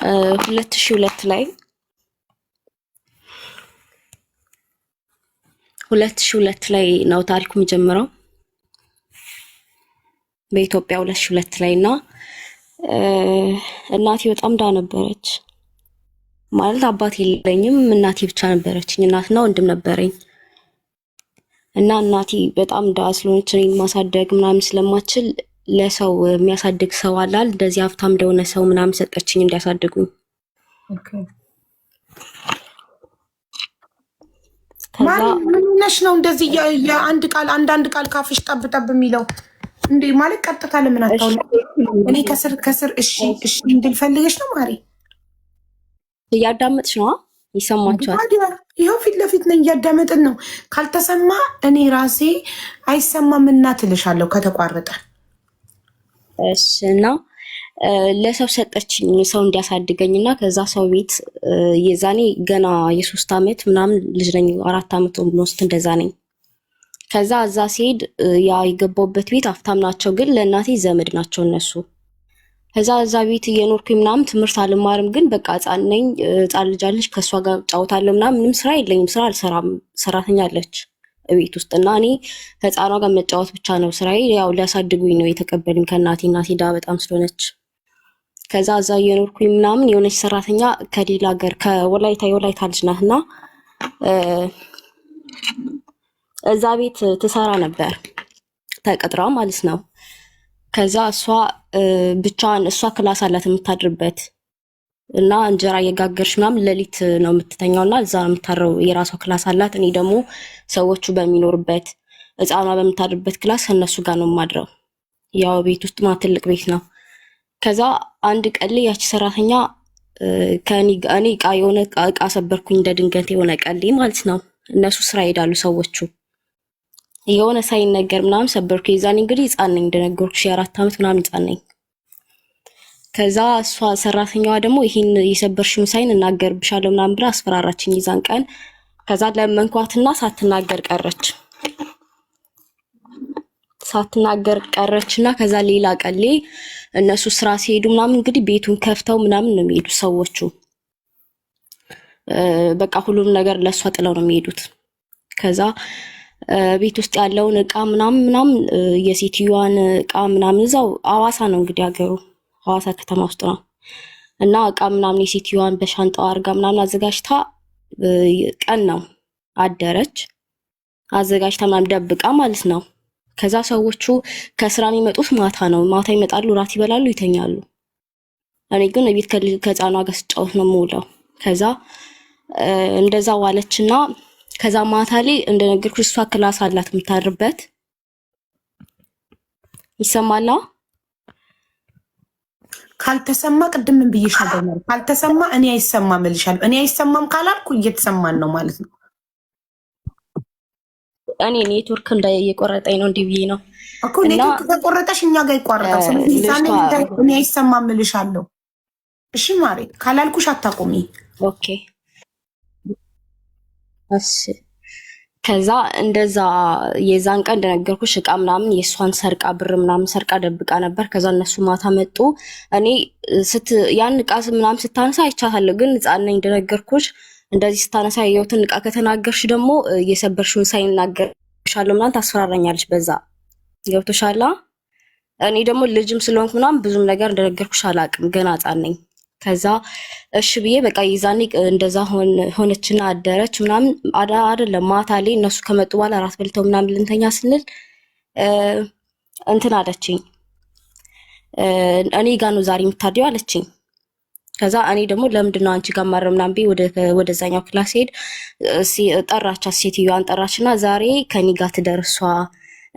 2002 ላይ 2002 ላይ ነው ታሪኩ የሚጀምረው በኢትዮጵያ 2002 ላይ እና እናቴ በጣም ዳ ነበረች ማለት አባት የለኝም እናቴ ብቻ ነበረችኝ እናትና ወንድም ነበረኝ እና እናቴ በጣም ዳ ስለሆነች እኔን ማሳደግ ምናምን ስለማችል ለሰው የሚያሳድግ ሰው አላል እንደዚህ ሀብታም እንደሆነ ሰው ምናምን ሰጠችኝ እንዲያሳድጉኝ ኦኬ ምን ነሽ ነው እንደዚህ አንዳንድ ቃል ካፍሽ ጠብ የሚለው እንዴ ማለት ቀጥታ ለምን አታው እኔ ከስር እሺ እንድል ፈልገሽ ነው ማሪ እያዳመጥሽ ነው ይሰማችኋል ይሄው ፊት ለፊት ነኝ እያዳመጥን ነው ካልተሰማ እኔ ራሴ አይሰማም እና ትልሻለሁ ከተቋረጠ እሺ እና ለሰው ሰጠችኝ ሰው እንዲያሳድገኝና ከዛ ሰው ቤት የዛኔ ገና የ3 አመት ምናምን ልጅ ነኝ 4 አመት ኦልሞስት እንደዛ ነኝ ከዛ እዛ ሲሄድ ያ የገባውበት ቤት አፍታም ናቸው ግን ለእናቴ ዘመድ ናቸው እነሱ ከዛ እዛ ቤት እየኖርኩኝ ምናምን ትምህርት አልማርም ግን በቃ ህፃን ነኝ ህፃን ልጅ አለች ከሷ ጋር ጫውታለሁ ምናምን ምንም ስራ የለኝም ስራ አልሰራም ሰራተኛ አለች ቤት ውስጥ እና እኔ ህፃኗ ጋር መጫወት ብቻ ነው ስራዬ ያው ሊያሳድጉኝ ነው የተቀበሉኝ ከእናቴ እናቴ ዳ በጣም ስለሆነች ከዛ እዛ እየኖርኩኝ ምናምን የሆነች ሰራተኛ ከሌላ ሀገር የወላይታ ልጅ ናትና እዛ ቤት ትሰራ ነበር ተቀጥራ ማለት ነው ከዛ እሷ ክላስ አላት የምታድርበት እና እንጀራ እየጋገርሽ ምናምን ሌሊት ነው የምትተኛውና እዛ ነው የምታረው የራሷ ክላስ አላት እኔ ደግሞ ሰዎቹ በሚኖርበት ህፃኗ በምታድርበት ክላስ እነሱ ጋር ነው የማድረው ያው ቤት ውስጥ ትልቅ ቤት ነው ከዛ አንድ ቀን ላይ ያቺ ሰራተኛ እኔ የሆነ እቃ ሰበርኩኝ እንደ ድንገት የሆነ ቀን ላይ ማለት ነው እነሱ ስራ ይሄዳሉ ሰዎቹ የሆነ ሳይነገር ምናምን ሰበርኩ የዛኔ እንግዲህ ህፃን ነኝ እንደነገርኩሽ የ4 አመት ምናምን ህፃን ነኝ ከዛ እሷ ሰራተኛዋ ደግሞ ይሄን የሰበርሽውን ሳይን እናገርብሻለሁ ምናምን ብላ አስፈራራችኝ ይዛን ቀን ከዛ ለመንኳትና ሳትናገር ቀረችና ከዛ ሌላ ቀን ላይ እነሱ ስራ ሲሄዱ ምናምን እንግዲህ ቤቱን ከፍተው ምናምን ነው የሚሄዱ ሰዎቹ በቃ ሁሉም ነገር ለሷ ጥለው ነው የሚሄዱት ከዛ ቤት ውስጥ ያለውን እቃ ምናምን የሴትዮዋን እቃ ምናምን እዛው አዋሳ ነው እንግዲህ ሀገሩ ሐዋሳ ከተማ ውስጥ ነው እና እቃ ምናምን የሴትዮዋን በሻንጣው አርጋ ምናምን አዘጋጅታ ቀን ነው አደረች አዘጋጅታ ምናምን ደብቃ ማለት ነው ከዛ ሰዎቹ ከስራ የሚመጡት ማታ ይመጣሉ ራት ይበላሉ ይተኛሉ እኔ ግን ቤት ከህፃኗ ጋር ስጫወት ነው የምውለው ከዛ እንደዛ ዋለችና ከዛ ማታ ላይ እንደነገርኩሽ እሷ ክላስ አላት የምታድርበት ይሰማላ ካልተሰማ ቅድም ምን ብዬሻለሁ ማለት ካልተሰማ እኔ አይሰማም እልሻለሁ እኔ አይሰማም ካላልኩ እየተሰማን ነው ማለት ነው እኔ ኔትወርክ እንዳይቆረጠኝ ነው እንዲህ ብዬ ነው እኮ ኔትወርክ ተቆረጠሽ እኛ ጋር ይቋረጣል ስለዚህ ዛኔ እኔ አይሰማም እልሻለሁ እሺ ማሬ ካላልኩሽ አታቆሚ ኦኬ እሺ ከዛ እንደዛ የዛን ቀን እንደነገርኩሽ እቃ ምናምን የሷን ሰርቃ ብር ምናምን ሰርቃ ደብቃ ነበር ከዛ እነሱ ማታ መጡ እኔ ያን እቃ ምናምን ስታነሳ አይቻታለሁ ግን ህፃን ነኝ እንደነገርኩሽ እንደዚህ ስታነሳ ያየሁትን እቃ ከተናገርሽ ደግሞ የሰበርሽውን ሳይናገርሻለሁ ምናምን ታስፈራራኛለች በዛ ገብቶሻል እኔ ደግሞ ልጅም ስለሆንኩ ምናምን ብዙም ነገር እንደነገርኩሽ አላቅም ገና ህፃን ነኝ ከዛ እሺ ብዬ በቃ ይዛኔ እንደዛ ሆነችና አደረች ምናምን አይደለም ማታ ላይ እነሱ ከመጡ በኋላ ራስ በልተው ምናምን ልንተኛ ስንል እንትን አለችኝ እኔ ጋር ነው ዛሬ የምታድሪው አለችኝ ከዛ እኔ ደግሞ ለምንድነው አንቺ ጋር ማረም ምናምን ብዬ ወደዛኛው ክላስ ሄድ ጠራቻት ሴትዮዋን ጠራችና ዛሬ ከኔ ጋር ትደርሷ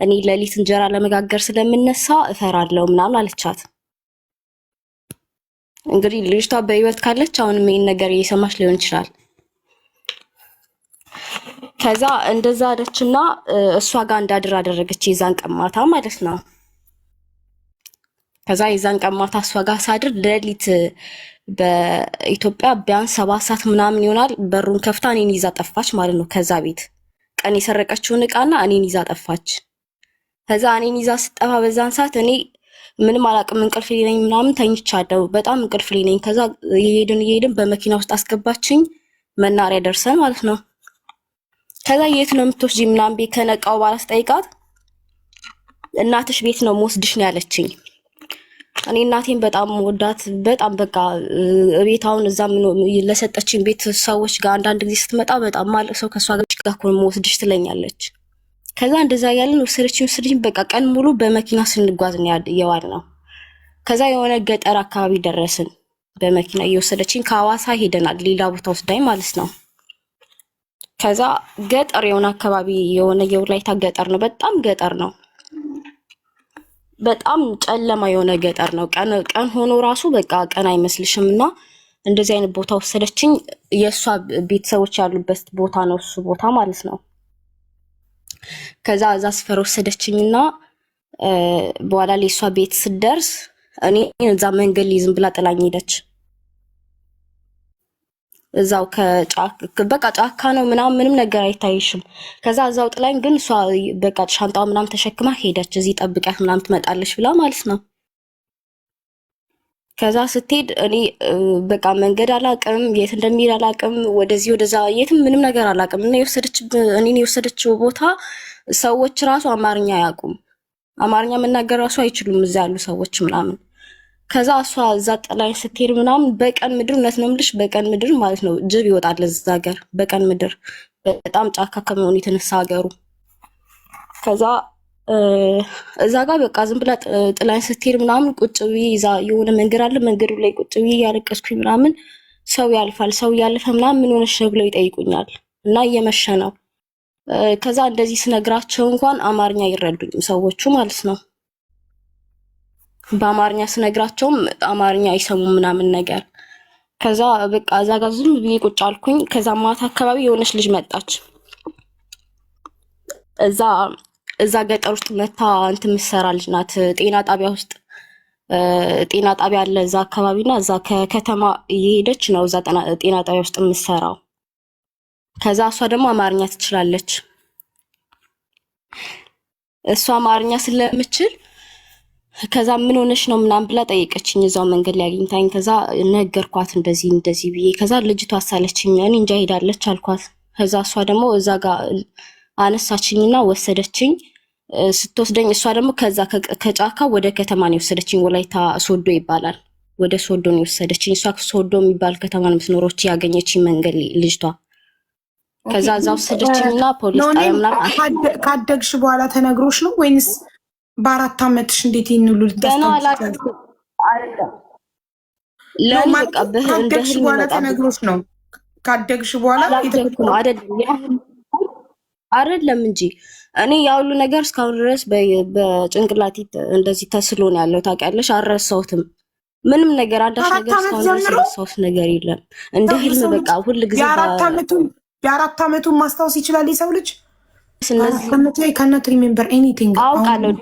እኔ ሌሊት እንጀራ ለመጋገር ስለምነሳ እፈራለሁ ምናምን አለቻት እንግዲህ ልጅቷ በህይወት ካለች አሁን ምን ነገር እየሰማች ሊሆን ይችላል ከዛ እንደዛ አለችና እሷ ጋር እንዳድር አደረገች የዛን ቀማታ ማለት ነው ከዛ የዛን ቀማታ እሷ ጋር ሳድር ሌሊት በኢትዮጵያ ቢያንስ 7 ሰዓት ምናምን ይሆናል በሩን ከፍታ እኔን ይዛ ጠፋች ማለት ነው ከዛ ቤት ቀን የሰረቀችውን እቃና እኔን ይዛ ጠፋች ከዛ እኔን ይዛ ስጠፋ በዛን ሰዓት እኔ ምንም አላውቅም። እንቅልፍ ላይ ነኝ ምናምን ተኝቻለሁ። በጣም እንቅልፍ ላይ ነኝ። ከዛ እየሄድን በመኪና ውስጥ አስገባችኝ። መናሪያ ደርሰን ማለት ነው። ከዛ የት ነው የምትወስጂ ምናምን ቤት ከነቃው በኋላ ስጠይቃት እናትሽ ቤት ነው የምወስድሽ ነው ያለችኝ። እኔ እናቴን በጣም ወዳት በጣም በቃ ቤት አሁን እዛ ለሰጠችኝ ቤት ሰዎች ጋር አንዳንድ ጊዜ ስትመጣ በጣም ማለት ሰው ከሷ ጋር እኮ ነው የምወስድሽ ትለኛለች። ከዛ እንደዛ ያለን ወሰደችኝ። በቃ ቀን ሙሉ በመኪና ስንጓዝ ነው የዋልነው። ከዛ የሆነ ገጠር አካባቢ ደረስን። በመኪና እየወሰደችኝ ከሐዋሳ ሄደናል፣ ሌላ ቦታ ወስዳኝ ማለት ነው። ከዛ ገጠር የሆነ አካባቢ የሆነ የወላይታ ገጠር ነው፣ በጣም ገጠር ነው፣ በጣም ጨለማ የሆነ ገጠር ነው። ቀን ሆኖ ራሱ በቃ ቀን አይመስልሽም። እና እንደዚህ አይነት ቦታ ወሰደችኝ። የእሷ ቤተሰቦች ያሉበት ቦታ ነው እሱ ቦታ ማለት ነው። ከዛ እዛ ስፈር ወሰደችኝና በኋላ ላይ እሷ ቤት ስደርስ እኔ እዛ መንገድ ሊዝም ብላ ጥላኝ ሄደች። እዛው በቃ ጫካ ነው ምናምን ምንም ነገር አይታይሽም። ከዛ እዛው ጥላኝ ግን እሷ በቃ ሻንጣው ምናምን ተሸክማ ሄደች። እዚህ ጠብቂያት ምናምን ትመጣለች ብላ ማለት ነው። ከዛ ስትሄድ እኔ በቃ መንገድ አላቅም፣ የት እንደሚሄድ አላቅም፣ ወደዚህ ወደዛ የትም ምንም ነገር አላቅም። እና እኔን የወሰደችው ቦታ ሰዎች ራሱ አማርኛ አያውቁም፣ አማርኛ መናገር ራሱ አይችሉም እዛ ያሉ ሰዎች ምናምን። ከዛ እሷ እዛ ጥላኝ ስትሄድ ምናምን በቀን ምድር እውነት ነው የምልሽ፣ በቀን ምድር ማለት ነው ጅብ ይወጣል እዛ ሀገር በቀን ምድር፣ በጣም ጫካ ከመሆኑ የተነሳ ሀገሩ። ከዛ እዛ ጋር በቃ ዝም ብላ ጥላኝ ስትሄድ ምናምን ቁጭ ብዬ እዛ የሆነ መንገድ አለ፣ መንገዱ ላይ ቁጭ ብዬ እያለቀስኩኝ ምናምን ሰው ያልፋል፣ ሰው እያለፈ ምናምን ምን ሆነሽ ነው ብለው ይጠይቁኛል። እና እየመሸ ነው። ከዛ እንደዚህ ስነግራቸው እንኳን አማርኛ አይረዱኝም ሰዎቹ ማለት ነው። በአማርኛ ስነግራቸውም አማርኛ አይሰሙም ምናምን ነገር። ከዛ በቃ እዛ ጋር ዝም ብዬ ቁጭ አልኩኝ። ከዛ ማታ አካባቢ የሆነች ልጅ መጣች። እዛ ገጠር ውስጥ መታ እንትን የምትሰራ ልጅ ናት። ጤና ጣቢያ ውስጥ ጤና ጣቢያ አለ እዛ አካባቢና እዛ ከከተማ እየሄደች ነው እዛ ጤና ጣቢያ ውስጥ የምትሰራው። ከዛ እሷ ደግሞ አማርኛ ትችላለች። እሷ አማርኛ ስለምችል ከዛ ምን ሆነሽ ነው ምናምን ብላ ጠየቀችኝ። እዛው መንገድ ላይ አግኝታኝ ከዛ ነገርኳት እንደዚህ ብዬ። ከዛ ልጅቷ አሳለችኝ። እኔ እንጃ ሄዳለች አልኳት። ከዛ እሷ ደግሞ እዛ ጋር አነሳችኝና ወሰደችኝ። ስትወስደኝ እሷ ደግሞ ከዛ ከጫካ ወደ ከተማ ነው የወሰደችኝ። ወላይታ ሶዶ ይባላል። ወደ ሶዶ ነው የወሰደችኝ። እሷ ሶዶ የሚባል ከተማ ነው የምትኖረው ያገኘችኝ መንገድ ልጅቷ። ከዛ እዛ ወሰደችኝና ፖሊስ ጣቢያ ምናምን። ካደግሽ በኋላ ተነግሮሽ ነው ወይንስ በ4 ዓመትሽ እንዴት ይንሉ ካደግሽ በኋላ ተነግሮሽ ነው? ካደግሽ በኋላ አይደለም እንጂ እኔ ያውሉ ነገር እስካሁን ድረስ በጭንቅላቴ እንደዚህ ተስሎ ነው ያለው። ታውቂያለሽ፣ አልረሳሁትም ምንም ነገር። አንዳች ነገር እስካሁን ድረስ የረሳሁት ነገር የለም። እንደ ህልም በቃ ሁሉ ጊዜ የ4 ዓመቱን ማስታወስ ይችላል የሰው ልጅ። ስለዚህ ካናት ሪሜምበር ኤኒቲንግ አውቃለሁ።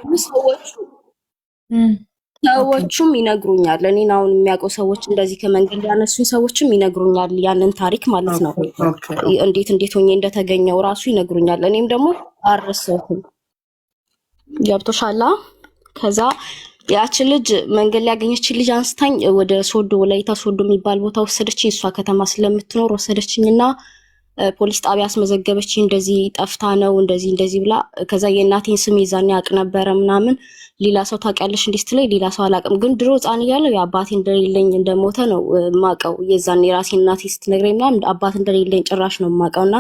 ሰዎቹም ይነግሩኛል። እኔን አሁን የሚያውቁ ሰዎች እንደዚህ ከመንገድ ያነሱኝ ሰዎችም ይነግሩኛል ያንን ታሪክ ማለት ነው። እንዴት ሆኜ እንደተገኘው ራሱ ይነግሩኛል። እኔም ደግሞ አልረሳሁትም። ገብቶሻል? ከዛ ያቺ ልጅ መንገድ ላይ ያገኘችኝ ልጅ አንስታኝ ወደ ሶዶ ወላይታ ሶዶ የሚባል ቦታ ወሰደችኝ። እሷ ከተማ ስለምትኖር ወሰደችኝና ፖሊስ ጣቢያ አስመዘገበችኝ። እንደዚህ ጠፍታ ነው እንደዚህ ብላ። ከዛ የእናቴን ስም የዛኔ ያውቅ ነበረ ምናምን። ሌላ ሰው ታውቂያለሽ እንዴ ስትለኝ ሌላ ሰው አላውቅም፣ ግን ድሮ ሕፃን እያለሁ የአባቴ እንደሌለኝ እንደሞተ ነው የማውቀው። የዛኔ የራሴን እናቴ ስትነግረኝ ምናምን አባት እንደሌለኝ ጭራሽ ነው የማውቀው። እና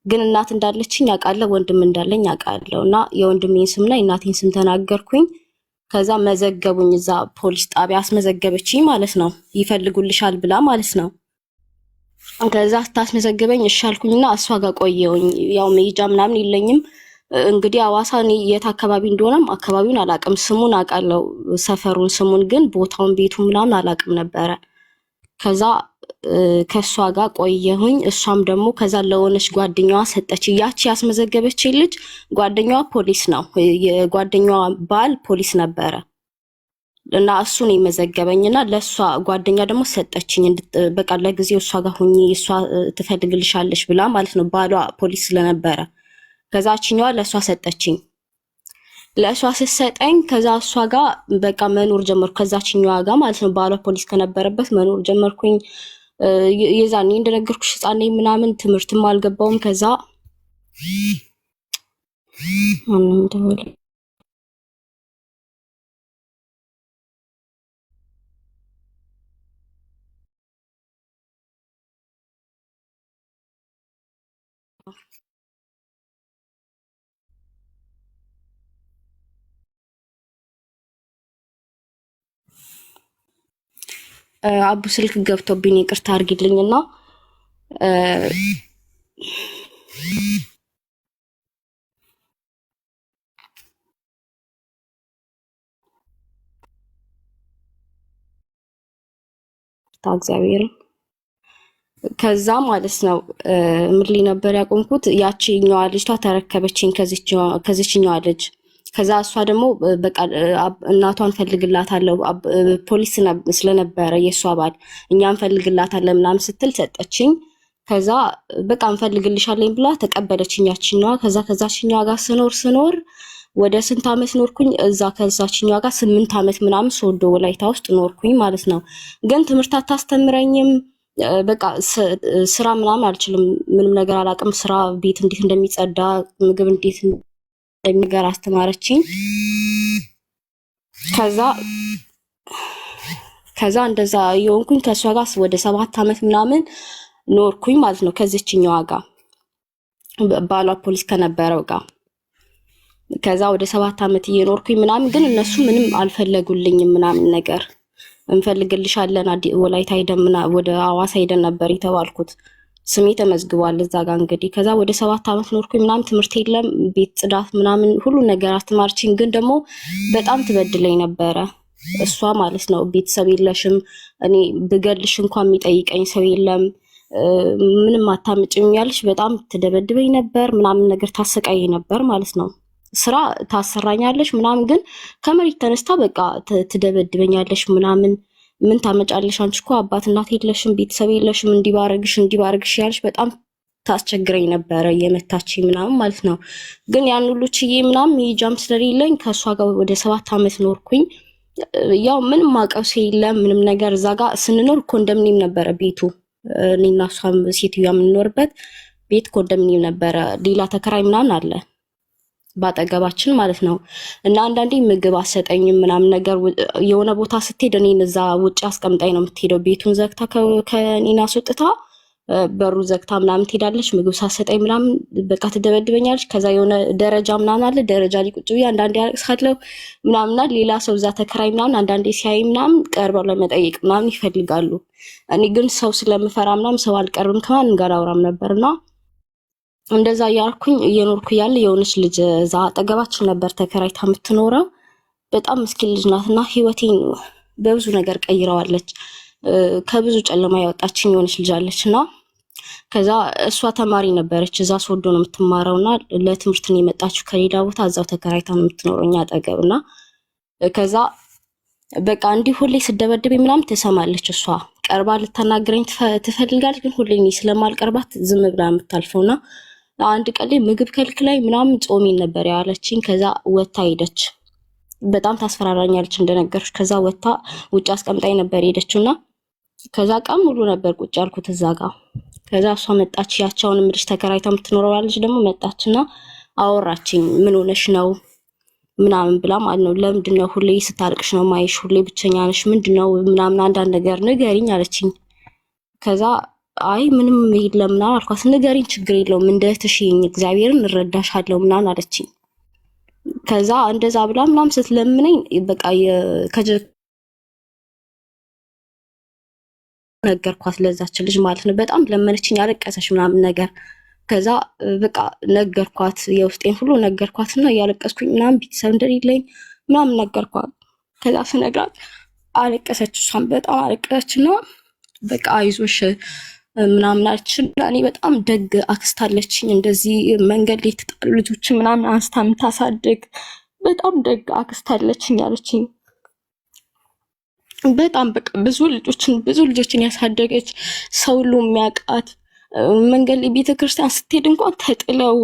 ግን እናት እንዳለችኝ አውቃለሁ፣ ወንድም እንዳለኝ አውቃለሁ። እና የወንድሜን ስምና የእናቴን ስም ተናገርኩኝ። ከዛ መዘገቡኝ፣ እዛ ፖሊስ ጣቢያ አስመዘገበችኝ ማለት ነው። ይፈልጉልሻል ብላ ማለት ነው። ከዛ ስታስመዘግበኝ እሺ አልኩኝና እሷ ጋር ቆየሁኝ። ያው መሄጃ ምናምን የለኝም እንግዲህ ሐዋሳ እኔ የት አካባቢ እንደሆነም አካባቢውን አላውቅም። ስሙን አውቃለሁ ሰፈሩን፣ ስሙን ግን ቦታውን ቤቱን ምናምን አላውቅም ነበረ። ከዛ ከእሷ ጋር ቆየሁኝ። እሷም ደግሞ ከዛ ለሆነች ጓደኛዋ ሰጠች። ያቺ ያስመዘገበች ልጅ ጓደኛዋ ፖሊስ ነው፣ የጓደኛዋ ባል ፖሊስ ነበረ እና እሱን የመዘገበኝና ለእሷ ጓደኛ ደግሞ ሰጠችኝ። በቃ ለጊዜው እሷ ጋር ሁኚ እሷ ትፈልግልሻለች ብላ ማለት ነው፣ ባሏ ፖሊስ ስለነበረ። ከዛችኛዋ ለእሷ ሰጠችኝ። ለእሷ ስትሰጠኝ ከዛ እሷ ጋር በቃ መኖር ጀመርኩ። ከዛችኛዋ ጋር ማለት ነው ባሏ ፖሊስ ከነበረበት መኖር ጀመርኩኝ። የዛኔ እንደነገርኩሽ ህፃን ነኝ ምናምን ትምህርትም አልገባውም። ከዛ አቡ ስልክ ገብቶብኝ ይቅርታ አድርጊልኝና እግዚአብሔር ከዛ ማለት ነው ምን ላይ ነበር ያቆምኩት? ያቺኛዋ ልጅቷ ተረከበችኝ ከዚችኛዋ ልጅ። ከዛ እሷ ደግሞ በቃ እናቷን ፈልግላታለሁ ፖሊስ ስለነበረ የእሷ ባል እኛን ፈልግላታለን ምናምን ስትል ሰጠችኝ። ከዛ በቃ እንፈልግልሻለን ብላ ተቀበለችኝ ያቺኛዋ። ከዛችኛዋ ጋር ስኖር ወደ ስንት ዓመት ኖርኩኝ እዛ ከዛችኛዋ ጋር 8 ዓመት ምናምን ሶዶ ወላይታ ውስጥ ኖርኩኝ ማለት ነው። ግን ትምህርት አታስተምረኝም። በቃ ስራ ምናምን አልችልም፣ ምንም ነገር አላውቅም። ስራ ቤት እንዴት እንደሚጸዳ ምግብ እንዴት እንደሚገር አስተማረችኝ። ከዛ እንደዛ የሆንኩኝ ከእሷ ጋር ወደ 7 ዓመት ምናምን ኖርኩኝ ማለት ነው። ከዚችኛዋ ጋር ባሏ ፖሊስ ከነበረው ጋር ከዛ ወደ 7 ዓመት እየኖርኩኝ ምናምን፣ ግን እነሱ ምንም አልፈለጉልኝም ምናምን ነገር። እንፈልግልሻለን ወላይታ ሄደን ወደ አዋሳ ሄደን ነበር የተባልኩት። ስሜ ተመዝግቧል እዛ ጋር እንግዲህ። ከዛ ወደ 7 ዓመት ኖርኩኝ ምናምን፣ ትምህርት የለም ቤት ጽዳት ምናምን ሁሉ ነገር አስተማርችኝ። ግን ደግሞ በጣም ትበድለኝ ነበረ እሷ ማለት ነው። ቤተሰብ የለሽም፣ እኔ ብገልሽ እንኳን የሚጠይቀኝ ሰው የለም፣ ምንም አታምጭም ያለሽ በጣም ትደበድበኝ ነበር ምናምን ነገር፣ ታሰቃይ ነበር ማለት ነው። ስራ ታሰራኛለሽ ምናምን፣ ግን ከመሬት ተነስታ በቃ ትደበድበኛለሽ ምናምን። ምን ታመጫለሽ አንቺ እኮ አባት እናት የለሽም ቤተሰብ የለሽም፣ እንዲባረግሽ ያለሽ በጣም ታስቸግረኝ ነበረ እየመታችኝ ምናምን ማለት ነው። ግን ያን ሁሉ ችዬ ምናምን ሂጃም ስለሌለኝ ከእሷ ጋር ወደ 7 ዓመት ኖርኩኝ። ያው ምንም አውቀው ሰው የለም ምንም ነገር። እዛ ጋር ስንኖር ኮንዶሚኒየም ነበረ ቤቱ፣ እኔና እሷ ሴትዮዋ የምንኖርበት ቤት ኮንዶሚኒየም ነበረ። ሌላ ተከራይ ምናምን አለ ባጠገባችን ማለት ነው። እና አንዳንዴ ምግብ አሰጠኝም ምናምን ነገር። የሆነ ቦታ ስትሄድ እኔን እዛ ውጭ አስቀምጣኝ ነው የምትሄደው። ቤቱን ዘግታ ከእኔን አስወጥታ በሩ ዘግታ ምናምን ትሄዳለች። ምግብ ሳሰጠኝ ምናምን በቃ ትደበድበኛለች። ከዛ የሆነ ደረጃ ምናምን አለ፣ ደረጃ ላይ ቁጭ ብዬ አንዳንዴ አለቅሳለሁ ምናምና። ሌላ ሰው እዛ ተከራይ ምናምን አንዳንዴ ሲያይ ምናምን ቀርበው ለመጠየቅ ምናምን ይፈልጋሉ። እኔ ግን ሰው ስለምፈራ ምናምን ሰው አልቀርብም፣ ከማንም ጋር አውራም ነበርና እንደዛ እያልኩኝ እየኖርኩ ያለ የሆነች ልጅ እዛ አጠገባችን ነበር ተከራይታ የምትኖረው። በጣም ምስኪን ልጅ ናትና ህይወቴን በብዙ ነገር ቀይረዋለች። ከብዙ ጨለማ ያወጣችኝ የሆነች ልጅ አለች እና ከዛ እሷ ተማሪ ነበረች፣ እዛ ሶዶ ነው የምትማረውና ለትምህርት ነው የመጣችው ከሌላ ቦታ። እዛው ተከራይታ ነው የምትኖረው እኛ አጠገብ እና ከዛ በቃ እንዲህ ሁሌ ስደበድበኝ ምናምን ትሰማለች። እሷ ቀርባ ልታናግረኝ ትፈልጋለች፣ ግን ሁሌ ስለማልቀርባት ዝም ብላ የምታልፈውና አንድ ቀን ላይ ምግብ ከልክላይ ምናምን ጾሜን ነበር ያለችኝ። ከዛ ወታ ሄደች። በጣም ታስፈራራኛለች እንደነገርሽ። ከዛ ወታ ውጭ አስቀምጣኝ ነበር ሄደችውና ከዛ ቀን ሙሉ ነበር ቁጭ ያልኩት እዛ ጋር። ከዛ እሷ መጣች፣ ያቻውን ምድር ተከራይታ የምትኖረው ልጅ ደግሞ መጣችና አወራችኝ። ምን ሆነሽ ነው ምናምን ብላ ማለት ነው። ለምንድን ነው ሁሌ ስታልቅሽ ነው ማይሽ? ሁሌ ብቸኛ ነሽ ምንድነው ምናምን አንዳንድ ነገር ንገሪኝ አለችኝ። ከዛ አይ ምንም የለም ምናምን አልኳት። ንገሪኝ ችግር የለውም እንደትሽኝ እግዚአብሔርን እረዳሻለሁ ምናምን አለችኝ። ከዛ እንደዛ ብላ ምናምን ስትለምነኝ በቃ ነገርኳት ለዛች ልጅ ማለት ነው። በጣም ለመነችኝ፣ አለቀሰች ምናምን ነገር። ከዛ በቃ ነገርኳት፣ የውስጤን ሁሉ ነገርኳትና እያለቀስኩኝ ምናምን ቤተሰብ እንደሌለኝ ምናምን ነገርኳት። ከዛ ስነግራት አለቀሰች፣ እሷም በጣም አለቀሰችና በቃ አይዞሽ ምናምን አለችኝ። እኔ በጣም ደግ አክስት አለችኝ፣ እንደዚህ መንገድ ላይ የተጣሉ ልጆችን ምናምን አንስታ የምታሳድግ በጣም ደግ አክስት አለችኝ አለችኝ። በጣም በቃ ብዙ ልጆችን ያሳደገች ሰው ሁሉ የሚያውቃት፣ መንገድ ላይ ቤተክርስቲያን ስትሄድ እንኳን ተጥለው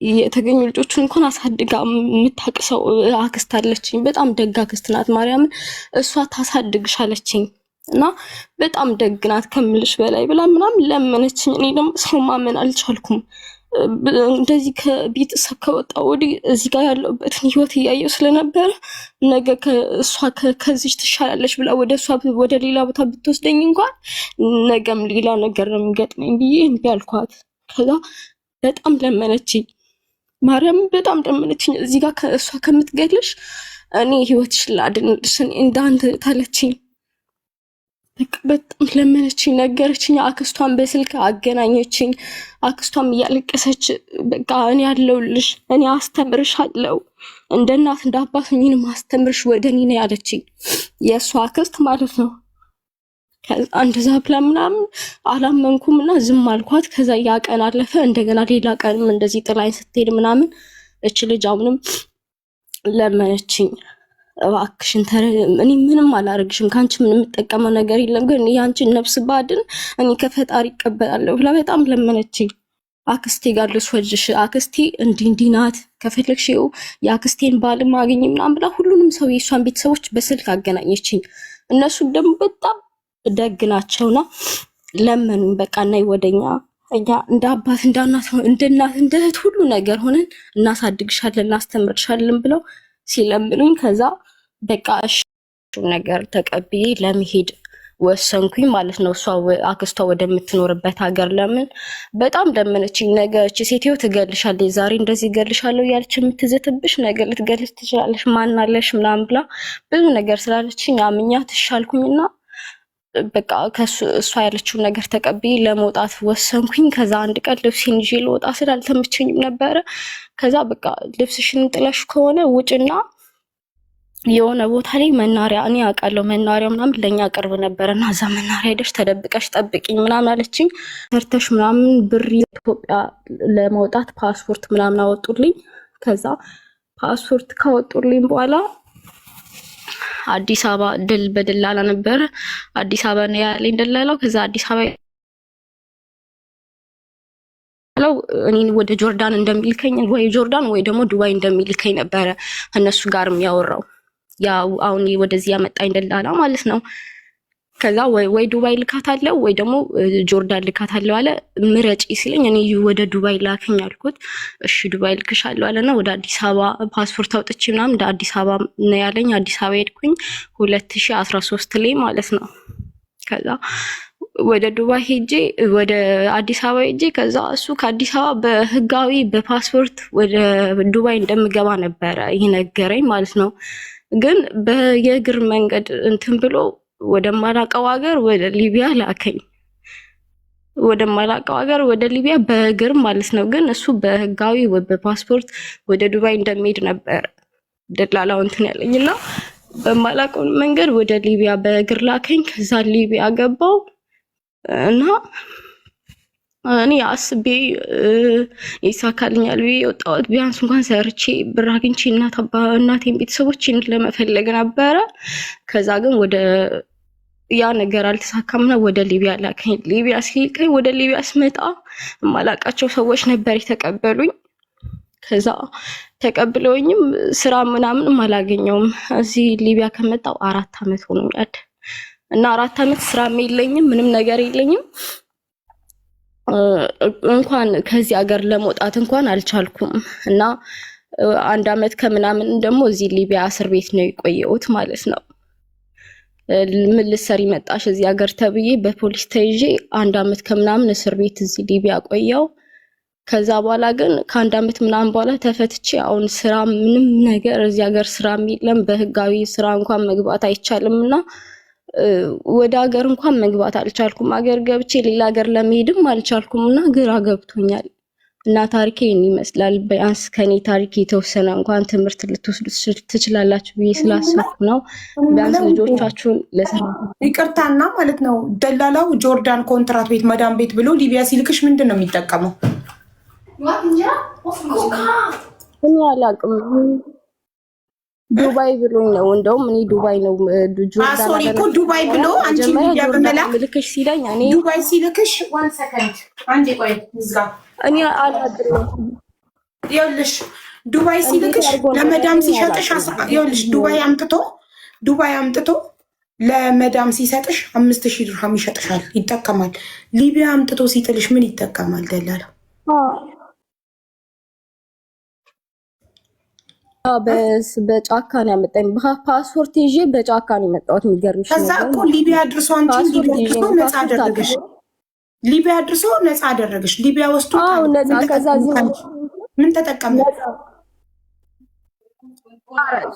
የተገኙ ልጆችን እንኳን አሳድጋ የምታቅሰው አክስት አለችኝ። በጣም ደግ አክስት ናት። ማርያምን እሷ ታሳድግሻለችኝ እና በጣም ደግ ናት ከምልሽ በላይ ብላ ምናምን ለመነችኝ። እኔ ደግሞ ሰው ማመን አልቻልኩም። እንደዚህ ከቤተሰብ ከወጣ ወዲህ እዚህ ጋር ያለሁበትን ህይወት እያየው ስለነበረ ነገ እሷ ከዚህ ትሻላለች ብላ ወደ እሷ ወደ ሌላ ቦታ ብትወስደኝ እንኳን ነገም ሌላ ነገር ነው የሚገጥመኝ ብዬ እምቢ አልኳት። ከዛ በጣም ለመነችኝ፣ ማርያም በጣም ለመነችኝ። እዚህ ጋር እሷ ከምትገልሽ እኔ ህይወትሽን ላድንልሽ እንዳንተ ታለችኝ። በጣም ለመነችኝ፣ ነገረችኝ። አክስቷን በስልክ አገናኘችኝ። አክስቷም እያለቀሰች በቃ እኔ ያለሁልሽ፣ እኔ አስተምርሻለሁ፣ እንደ እናት እንደ አባት ሆኜ ማስተምርሽ ወደ እኔ ነው ያለችኝ፣ የእሷ አክስት ማለት ነው። ከዛ እንደዛ ብላ ምናምን አላመንኩም እና ዝም አልኳት። ከዛ ያ ቀን አለፈ። እንደገና ሌላ ቀንም እንደዚህ ጥላኝ ስትሄድ ምናምን እች ልጅ አሁንም ለመነችኝ፣ እባክሽን እኔ ምንም አላረግሽም፣ ካንቺ ምንም የምጠቀመው ነገር የለም፣ ግን ያንቺን ነፍስ ባድን እኔ ከፈጣሪ ይቀበላለሁ ብላ በጣም ለመነችኝ። አክስቴ ጋር ልስወጅሽ፣ አክስቴ እንዲህ ናት፣ ከፈለግሽው የአክስቴን ባል ማግኝ ምናምን ብላ ሁሉንም ሰው የእሷን ቤተሰቦች በስልክ አገናኘችኝ። እነሱ ደግሞ በጣም ደግ ናቸውና ለመኑኝ፣ በቃ ናይ ወደኛ፣ እኛ እንደ አባት እንደ እናት እንደ እህት ሁሉ ነገር ሆነን እናሳድግሻለን እናስተምርሻለን ብለው ሲለምኑኝ ከዛ በቃ እሺ ነገር ተቀብዬ ለመሄድ ወሰንኩኝ ማለት ነው። እሷ አክስቷ ወደምትኖርበት ሀገር ለምን በጣም ለመነችኝ። ነገ እቺ ሴትዮ ትገልሻለች፣ ዛሬ እንደዚህ እገልሻለሁ ያለች የምትዘትብሽ ነገር ልትገልሽ ትችላለሽ፣ ማናለሽ ምናምን ብላ ብዙ ነገር ስላለችኝ አምኛ ትሻልኩኝና በቃ እሷ ያለችውን ነገር ተቀብዬ ለመውጣት ወሰንኩኝ። ከዛ አንድ ቀን ልብሴን ይዤ ልወጣ ስላልተመቸኝም ነበረ። ከዛ በቃ ልብስሽን ጥለሽ ከሆነ ውጭና የሆነ ቦታ ላይ መናሪያ፣ እኔ አውቃለሁ መናሪያው ምናምን ለኛ ቅርብ ነበረና እዛ መናሪያ ሄደሽ ተደብቀሽ ጠብቂኝ ምናምን አለችኝ። ሰርተሽ ምናምን ብር ኢትዮጵያ ለመውጣት ፓስፖርት ምናምን አወጡልኝ። ከዛ ፓስፖርት ካወጡልኝ በኋላ አዲስ አበባ በደላላ ነበረ አዲስ አበባ ነው ያለኝ ደላላው። ከዛ አዲስ አበባ እኔን ወደ ጆርዳን እንደሚልከኝ ወይ ጆርዳን ወይ ደግሞ ዱባይ እንደሚልከኝ ነበረ እነሱ ጋር የሚያወራው፣ ያው አሁን ወደዚህ ያመጣኝ ደላላ ማለት ነው። ከዛ ወይ ዱባይ ልካታለሁ ወይ ደግሞ ጆርዳን ልካታለሁ አለ። ምረጪ ሲለኝ እኔ ወደ ዱባይ ላከኝ አልኩት። እሺ ዱባይ ልክሻለሁ አለና ወደ አዲስ አበባ ፓስፖርት አውጥቼ ምናምን ወደ አዲስ አበባ ነው ያለኝ። አዲስ አበባ ሄድኩኝ 2013 ላይ ማለት ነው። ከዛ ወደ ዱባይ ሄጄ ወደ አዲስ አበባ ሄጄ ከዛ እሱ ከአዲስ አበባ በህጋዊ በፓስፖርት ወደ ዱባይ እንደምገባ ነበረ ይነገረኝ ማለት ነው። ግን በየእግር መንገድ እንትን ብሎ ወደማላውቀው ሀገር ወደ ሊቢያ ላከኝ። ወደማላውቀው ሀገር ወደ ሊቢያ በእግር ማለት ነው። ግን እሱ በህጋዊ በፓስፖርት ወደ ዱባይ እንደሚሄድ ነበር ደላላው እንትን ያለኝና በማላውቀው መንገድ ወደ ሊቢያ በእግር ላከኝ። ከዛ ሊቢያ ገባው እና እኔ አስቤ ይሳካልኛል ብዬ ወጣሁት። ቢያንስ እንኳን ሰርቼ ብር አግኝቼ እናቴን ቤተሰቦችን ለመፈለግ ነበረ። ከዛ ግን ወደ ያ ነገር አልተሳካምና ወደ ሊቢያ ላከኝ። ሊቢያ ሲልከኝ ወደ ሊቢያ ስመጣ የማላውቃቸው ሰዎች ነበር የተቀበሉኝ። ከዛ ተቀብለውኝም ስራ ምናምንም አላገኘውም። እዚህ ሊቢያ ከመጣው 4 አመት ሆኖኛል እና 4 አመት ስራም የለኝም ምንም ነገር የለኝም። እንኳን ከዚህ ሀገር ለመውጣት እንኳን አልቻልኩም እና 1 አመት ከምናምን ደግሞ እዚህ ሊቢያ እስር ቤት ነው የቆየሁት ማለት ነው። ምን ልትሰሪ መጣሽ እዚህ ሀገር ተብዬ በፖሊስ ተይዤ 1 አመት ከምናምን እስር ቤት እዚህ ሊቢያ ቆየው። ከዛ በኋላ ግን ከ1 አመት ምናምን በኋላ ተፈትቼ አሁን ስራ ምንም ነገር እዚህ ሀገር ስራ የለም፣ በህጋዊ ስራ እንኳን መግባት አይቻልምና ወደ ሀገር እንኳን መግባት አልቻልኩም። ሀገር ገብቼ ሌላ ሀገር ለመሄድም አልቻልኩምና ግራ ገብቶኛል። እና ታሪኬ ይህን ይመስላል። ቢያንስ ከኔ ታሪክ የተወሰነ እንኳን ትምህርት ልትወስዱ ትችላላችሁ ብዬ ስላሰብኩ ነው። ቢያንስ ልጆቻችሁን ለስራ ይቅርታና ማለት ነው። ደላላው ጆርዳን ኮንትራት ቤት መዳም ቤት ብሎ ሊቢያ ሲልክሽ ምንድን ነው የሚጠቀመው? እኔ አላውቅም። ዱባይ ብሎኝ ነው። እንደውም እኔ ዱባይ ነው ጆርዳን ሶሪ እኮ ዱባይ ብሎ አንቺ ሊቢያ በመላክ ልክሽ ሲለኝ እኔ ዱባይ ሲልክሽ 1 ሰከንድ አንዴ ቆይ እዛ እኔ አላውቅም። ይኸውልሽ ዱባይ ሲልክሽ ለመዳም ሲሸጥሽ ይኸውልሽ ዱባይ አምጥቶ ለመዳም ሲሰጥሽ 5000 ድርሃም ይሸጥሻል፣ ይጠቀማል። ሊቢያ አምጥቶ ሲጥልሽ ምን ይጠቀማል ደላላ? በጫካ ነው ያመጣኝ። ፓስፖርት ይዤ በጫካ ነው የመጣሁት። የሚገርምሽ ከዛ እኮ ሊቢያ አድርሶ አንቺን ሊቢያ አድርሶ ነፃ አደረገሽ። ሊቢያ አድርሶ ነፃ አደረገሽ። ሊቢያ ወስዶ ነፃ ከዛ ምን ተጠቀመ?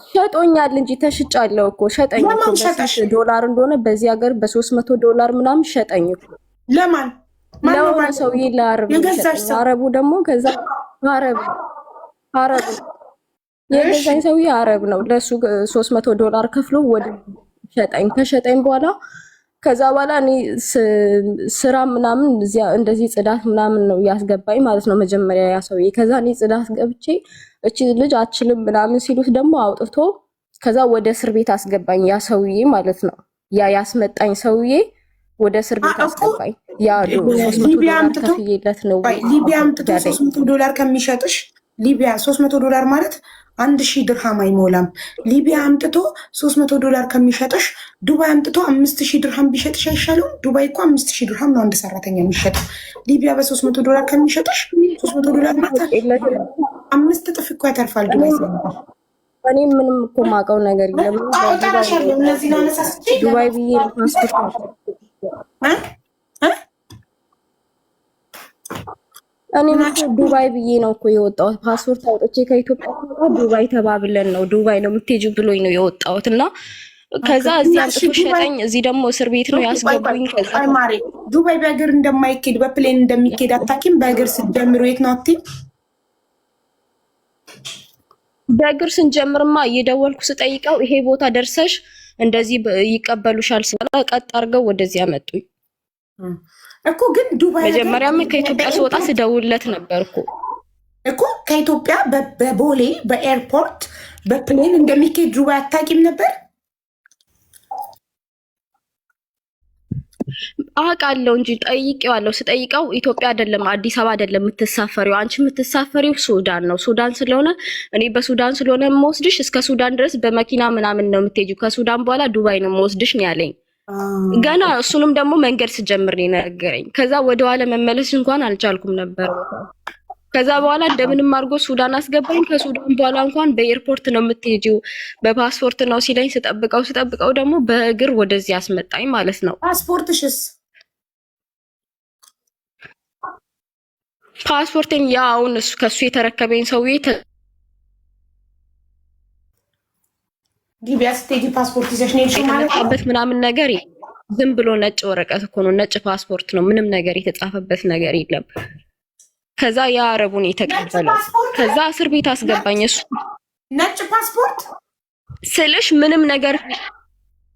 ሸጦኛል እንጂ ተሽጫለሁ እኮ ሸጠኝ እኮ $300 እንደሆነ በዚህ ሀገር $300 ምናምን ሸጠኝ እኮ። ለማን? ለሆነ ሰውዬ ለአረብ አረቡ ደግሞ ከዛ አረቡ የገዛኝ ሰውዬ አረብ ነው። ለሱ $300 ከፍሎ ወደ ሸጠኝ። ከሸጠኝ በኋላ ከዛ በኋላ እኔ ስራ ምናምን እንደዚህ ጽዳት ምናምን ነው ያስገባኝ ማለት ነው መጀመሪያ ያ ሰውዬ። ከዛ እኔ ጽዳት ገብቼ እቺ ልጅ አትችልም ምናምን ሲሉት ደግሞ አውጥቶ ከዛ ወደ እስር ቤት አስገባኝ ያ ሰውዬ ማለት ነው። ያ ያስመጣኝ ሰውዬ ወደ እስር ቤት አስገባኝ። ያ $300 ከፍዬለት ነው ሊቢያ አምጥቶ $300 ከሚሸጥሽ ሊቢያ $300 ማለት 1000 ድርሃም አይሞላም። ሊቢያ አምጥቶ $300 ከሚሸጥሽ ዱባይ አምጥቶ 5000 ድርሃም ቢሸጥሽ አይሻልም? ዱባይ እኮ 5000 ድርሃም ነው አንድ ሰራተኛ የሚሸጥ። ሊቢያ $300 ከሚሸጥሽ $300 ማለት 5 እጥፍ እኮ ያተርፋል ዱባይ። እኔ ምንም እኮ ማውቀው ነገር የለም። ዱባይ ብዬ ፓስፖርት እኔ ዱባይ ብዬ ነው እኮ የወጣሁት። ፓስፖርት አውጥቼ ከኢትዮጵያ ዱባይ ተባብለን ነው ዱባይ ነው የምትሄጂው ብሎኝ ነው የወጣሁት። እና ከዛ እዚህ አምጥቶ ሸጠኝ። እዚህ ደግሞ እስር ቤት ነው ያስገቡኝ። ከዛ ዱባይ በእግር እንደማይኬድ በፕሌን እንደሚኬድ አታውቂም? በእግር ስትጀምሩ የት ነው አትይም? በእግር ስንጀምርማ እየደወልኩ ስጠይቀው ይሄ ቦታ ደርሰሽ እንደዚህ ይቀበሉሻል ስለ ቀጥ አድርገው ወደዚህ ያመጡኝ እኮ። ግን ዱባይ መጀመሪያም ከኢትዮጵያ ስወጣ ስደውልለት ነበርኩ እኮ ከኢትዮጵያ በቦሌ በኤርፖርት በፕሌን እንደሚኬድ ዱባይ አታውቂም ነበር? አውቃለሁ እንጂ ጠይቄዋለሁ። ስጠይቀው ኢትዮጵያ አይደለም አዲስ አበባ አይደለም የምትሳፈሪው፣ አንቺ የምትሳፈሪው ሱዳን ነው። ሱዳን ስለሆነ እኔ በሱዳን ስለሆነ የምወስድሽ እስከ ሱዳን ድረስ በመኪና ምናምን ነው የምትሄጂው፣ ከሱዳን በኋላ ዱባይ ነው የምወስድሽ ነው ያለኝ። ገና እሱንም ደግሞ መንገድ ስጀምር ነው የነገረኝ። ከዛ ወደኋላ መመለስ እንኳን አልቻልኩም ነበር። ከዛ በኋላ እንደምንም አድርጎ ሱዳን አስገባኝ። ከሱዳን በኋላ እንኳን በኤርፖርት ነው የምትሄጂው በፓስፖርት ነው ሲለኝ ስጠብቀው ደግሞ በእግር ወደዚህ አስመጣኝ ማለት ነው። ፓስፖርትሽስ? ፓስፖርቴን ያ አሁን እሱ ከሱ የተረከበኝ ሰውዬ ሊቢያ ስትሄጂ ፓስፖርት ይዘሽ ነው የተመጣበት ምናምን ነገር ዝም ብሎ ነጭ ወረቀት እኮ ነው፣ ነጭ ፓስፖርት ነው። ምንም ነገር የተጻፈበት ነገር የለም። ከዛ የአረቡን የተቀበለው ከዛ እስር ቤት አስገባኝ። እሱ ነጭ ፓስፖርት ስልሽ ምንም ነገር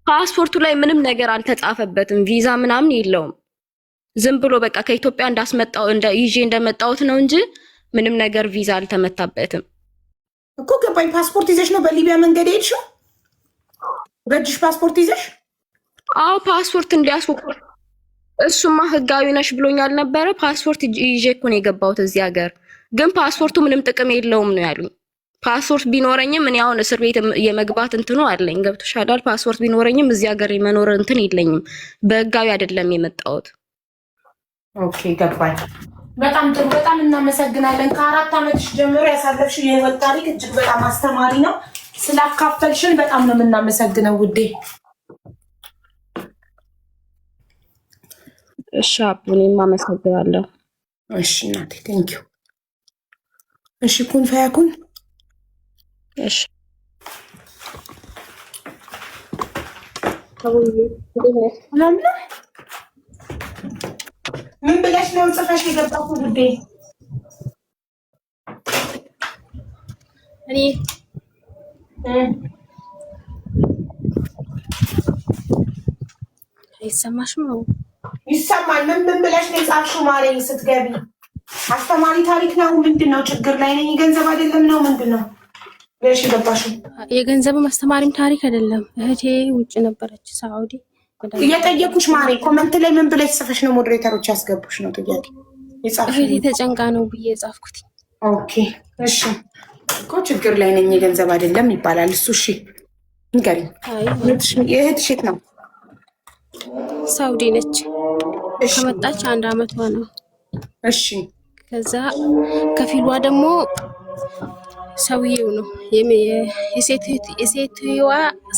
ፓስፖርቱ ላይ ምንም ነገር አልተጻፈበትም፣ ቪዛ ምናምን የለውም። ዝም ብሎ በቃ ከኢትዮጵያ እንዳስመጣው ይዤ እንደመጣሁት ነው እንጂ ምንም ነገር ቪዛ አልተመታበትም እኮ። ገባኝ። ፓስፖርት ይዘሽ ነው በሊቢያ መንገድ ሄድሽው? በእጅሽ ፓስፖርት ይዘሽ? አዎ ፓስፖርት እንዲያስወቁ እሱማ ህጋዊ ነሽ ብሎኛል ነበረ። ፓስፖርት ይዤ እኮ ነው የገባሁት እዚህ ሀገር። ግን ፓስፖርቱ ምንም ጥቅም የለውም ነው ያሉኝ። ፓስፖርት ቢኖረኝም እኔ አሁን እስር ቤት የመግባት እንትኑ አለኝ። ገብቶሻል? ፓስፖርት ቢኖረኝም እዚህ ሀገር የመኖር እንትን የለኝም። በህጋዊ አይደለም የመጣሁት። ኦኬ ገባኝ። በጣም ጥሩ። በጣም እናመሰግናለን። ከ4 ዓመትሽ ጀምሮ ያሳለፍሽው የህይወት ታሪክ እጅግ በጣም አስተማሪ ነው። ስላካፈልሽን በጣም ነው የምናመሰግነው ውዴ። እሺ እኔም አመሰግናለሁ። እሺ እናቴ ቴንኪው። እሺ ኩን ፈያኩን። እሺ ምን ብለሽ ነው ጽፈሽ የገባኩ ውዴ? እኔ አይሰማሽም ነው? ይሰማል። ምን ብለሽ ነው የጻፍሽው? ማለኝ ስትገቢ አስተማሪ ታሪክ ነው። ምንድን ነው ችግር ላይ ነኝ ገንዘብ አይደለም ነው ምንድን ነው ብለሽ የገባሽው? የገንዘብም አስተማሪም ታሪክ አይደለም። እህቴ ውጭ ነበረች ሳውዲ። እየጠየኩሽ ማሬ ኮመንት ላይ ምን ብለሽ ጽፈሽ ነው ሞዴሬተሮች ያስገቡሽ ነው ጥያቄ? እህቴ ተጨንቃ ነው ብዬ ጻፍኩት። ኦኬ እሺ እኮ ችግር ላይ ነኝ የገንዘብ አይደለም ይባላል እሱ። እሺ ንገሪኝ። የእህትሽ የት ነው? ሳውዲ ነች። ከመጣች 1 አመቷ ነው። እሺ ከዛ ከፊሏ ደግሞ ሰውዬው ነው የሴትዋ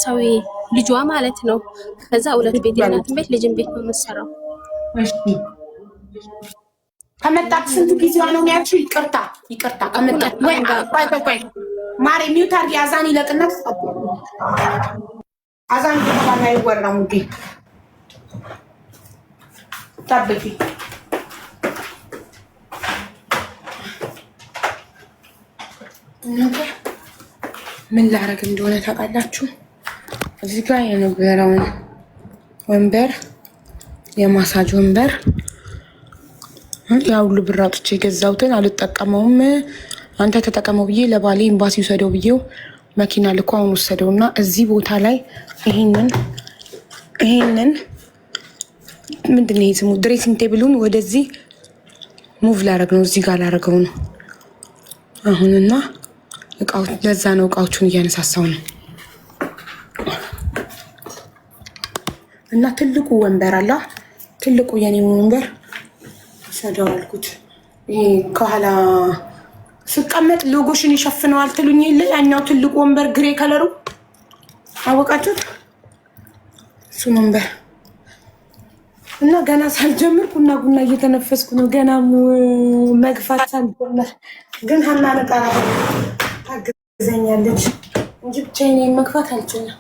ሰውዬ ልጇ ማለት ነው። ከዛ 2 ቤት የእናትን ቤት ልጅን ቤት ነው የምትሰራው። እሺ ከመጣች ስንት ጊዜዋ ነው ያልሽው? ይቅርታ ከመጣች ቆይ ማሬ ሚውት አድርጊ። አዛን ይለቅና አዛን ከተባለ አይወራም እንዴ? ታበቂ ምን ላረግ እንደሆነ ታውቃላችሁ? እዚህ ጋር የነበረውን ወንበር የማሳጅ ወንበር ያ ሁሉ ብር አውጥቼ የገዛሁትን አልጠቀመውም። አንተ ተጠቀመው ብዬ ለባሌ ኤምባሲ ውሰደው ብዬው መኪና ልኮ አሁን ወሰደውና እዚህ ቦታ ላይ ይሄንን ምንድን ነው ስሙ ድሬሲንግ ቴብሉን ወደዚህ ሙቭ ላረግ ነው። እዚህ ጋር ላረገው ነው አሁንና እቃው ለዛ ነው እቃዎቹን እያነሳሳው ነው። እና ትልቁ ወንበር አላ ትልቁ የኔ ወንበር ሰደው አልኩት። ይሄ ከኋላ ስቀመጥ ሎጎሽን ይሸፍነዋል ትሉኝ የለ ያኛው ትልቁ ወንበር ግሬ ከለሩ አወቃችሁት? እሱ ወንበር እና ገና ሳልጀምር ቡና እየተነፈስኩ ነው። ገና መግፋት ሳልጀምር ግን ሀና ነቃ ታግዘኛለች እንጂ ብቻዬን መግፋት አልችልም።